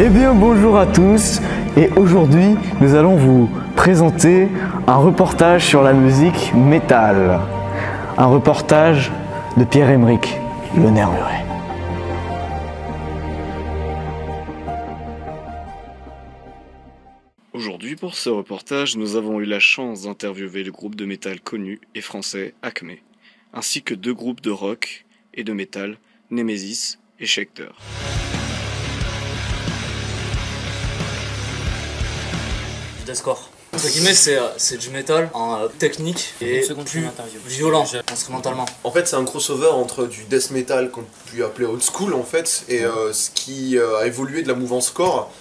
Eh bien bonjour à tous, et aujourd'hui nous allons vous présenter un reportage sur la musique métal. Un reportage de Pierre-Emerick Le Nervuret. Aujourd'hui pour ce reportage, nous avons eu la chance d'interviewer le groupe de métal connu et français Acme, ainsi que deux groupes de rock et de métal, Nemesis et Schecter. Du deathcore. Entre guillemets, c'est du métal en technique et plus violent instrumentalement. En fait, c'est un crossover entre du death metal qu'on peut appeler old school en fait, et ce qui a évolué de la mouvance core,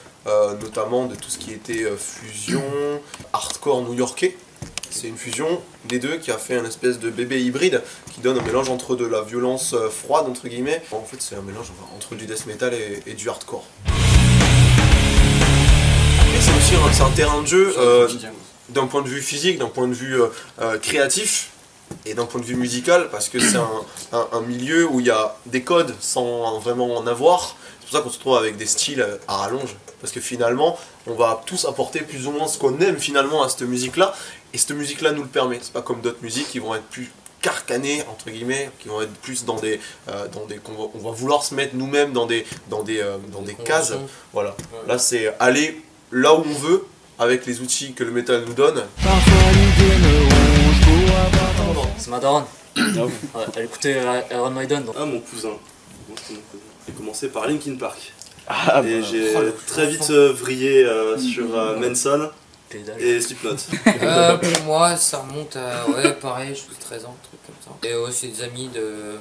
notamment de tout ce qui était fusion, hardcore new-yorkais. C'est une fusion des deux qui a fait un espèce de bébé hybride qui donne un mélange entre de la violence froide entre guillemets. En fait, c'est un mélange entre du death metal et du hardcore. C'est aussi un terrain de jeu d'un point de vue physique, d'un point de vue créatif et d'un point de vue musical, parce que c'est un milieu où il y a des codes sans vraiment en avoir. C'est pour ça qu'on se trouve avec des styles à rallonge, parce que finalement on va tous apporter plus ou moins ce qu'on aime finalement à cette musique là, et cette musique là nous le permet. C'est pas comme d'autres musiques qui vont être plus carcanées entre guillemets, qui vont être plus dans des on va vouloir se mettre nous-mêmes dans des cases. Voilà. Là c'est aller là où on veut, avec les outils que le métal nous donne. C'est ma daronne. Ouais, elle écoutait Iron Maiden. Donc. Ah, mon cousin. J'ai commencé par Linkin Park. Et j'ai très vite vrillé sur Manson et Slipknot. Pour moi, ça remonte à, ouais, pareil, je suis 13 ans, un truc comme ça. Et aussi des amis de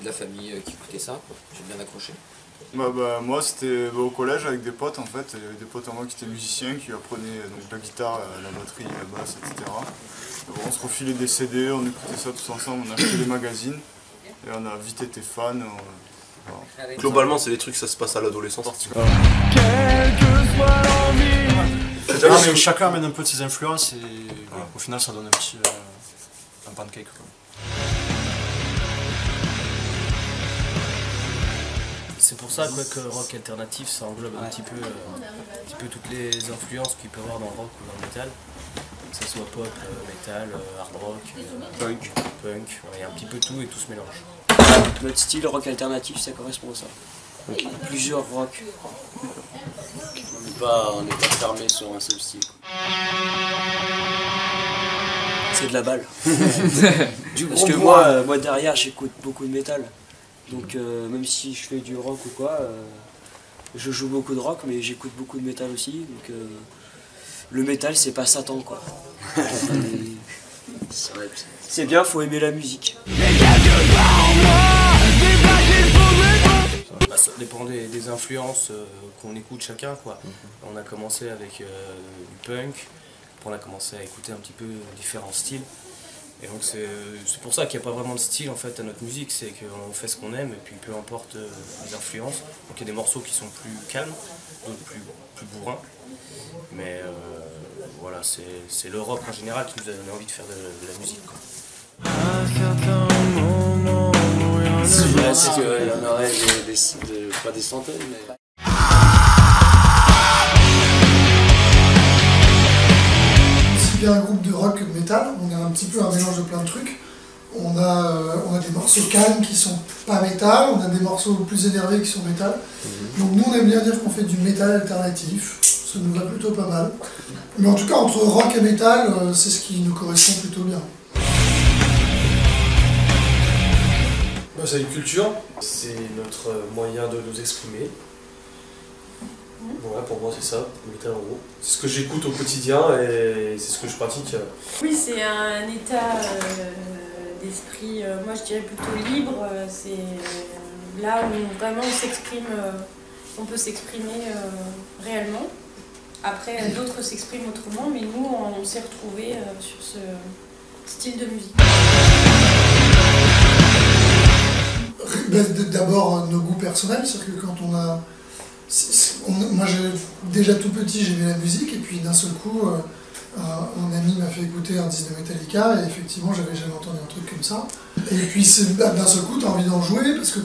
la famille qui écoutaient ça, j'ai bien accroché. Moi c'était au collège avec des potes en fait, il y avait des potes à moi qui étaient musiciens, qui apprenaient donc, la guitare, la batterie, la basse, etc. On se refilait des CD, on écoutait ça tous ensemble, on achetait des magazines et on a vite été fans. Voilà. Globalement c'est des trucs, ça se passe à l'adolescence. Chacun amène un peu de ses influences et au final ça donne un petit un pancake. Quoi. C'est pour ça quoi, que rock alternatif ça englobe un petit peu toutes les influences qu'il peut y avoir dans le rock ou dans le metal. Que ce soit pop, metal, hard rock, punk, il y a un petit peu tout et tout se mélange. Notre style rock alternatif ça correspond à ça. Okay. Plusieurs rocks. On n'est pas fermé sur un seul style. C'est de la balle. Parce que moi derrière j'écoute beaucoup de métal. Donc même si je fais du rock ou quoi, je joue beaucoup de rock mais j'écoute beaucoup de métal aussi. Donc le métal c'est pas Satan quoi. C'est bien, faut aimer la musique. Ça dépend des influences qu'on écoute chacun quoi. On a commencé avec du punk, puis on a commencé à écouter un petit peu différents styles. Et donc c'est pour ça qu'il n'y a pas vraiment de style en fait à notre musique, c'est qu'on fait ce qu'on aime et puis peu importe les influences. Donc il y a des morceaux qui sont plus calmes, d'autres plus bourrins. Mais voilà, c'est le rock en général qui nous a donné envie de faire de la musique. Quoi. C'est qu'il y en aurait pas des centaines mais... C'est un groupe de rock et de métal, on est un petit peu un mélange de plein de trucs. On a des morceaux calmes qui sont pas métal, on a des morceaux plus énervés qui sont métal. Donc nous on aime bien dire qu'on fait du métal alternatif, ça nous va plutôt pas mal. Mais en tout cas entre rock et métal, c'est ce qui nous correspond plutôt bien. C'est une culture, c'est notre moyen de nous exprimer. Voilà, pour moi c'est ça, le métal en gros. C'est ce que j'écoute au quotidien et c'est ce que je pratique. Oui, c'est un état d'esprit, moi je dirais plutôt libre. C'est là où vraiment on s'exprime, on peut s'exprimer réellement. Après d'autres s'expriment autrement, mais nous on s'est retrouvés sur ce style de musique. D'abord nos goûts personnels, c'est-à-dire que quand on a... moi déjà tout petit j'aimais la musique et puis d'un seul coup un ami m'a fait écouter un disque de Metallica et effectivement j'avais jamais entendu un truc comme ça. Et puis d'un seul coup tu as envie d'en jouer parce que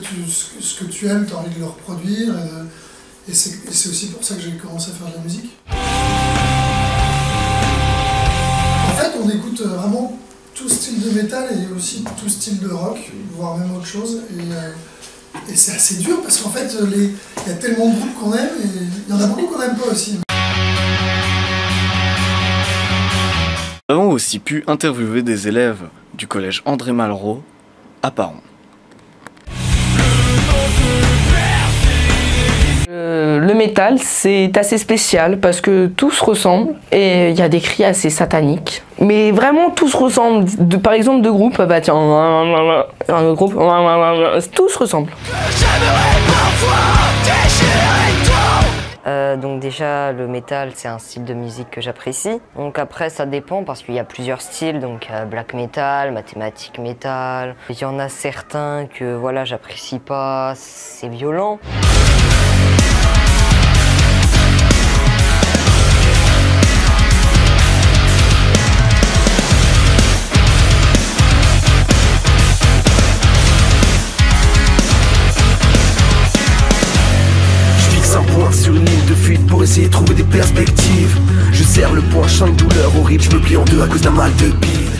ce que tu aimes tu as envie de le reproduire Et c'est aussi pour ça que j'ai commencé à faire de la musique. En fait, on écoute vraiment tout style de métal et aussi tout style de rock, voire même autre chose. Et c'est assez dur parce qu'en fait, il y a tellement de groupes qu'on aime et il y en a beaucoup qu'on n'aime pas aussi. Nous avons aussi pu interviewer des élèves du collège André Malraux à Paron. Le métal, c'est assez spécial parce que tout se ressemble et il y a des cris assez sataniques. Mais vraiment tout se ressemble. Par exemple, deux groupes, bah tiens, un autre groupe, tout se ressemble. Donc déjà le métal c'est un style de musique que j'apprécie. Donc après ça dépend parce qu'il y a plusieurs styles, donc black metal, mathématique metal. Il y en a certains que voilà j'apprécie pas, c'est violent. Sur une ligne de fuite pour essayer de trouver des perspectives. Je serre le poing, chant de douleur horrible, je me plie en deux à cause d'un mal de bide.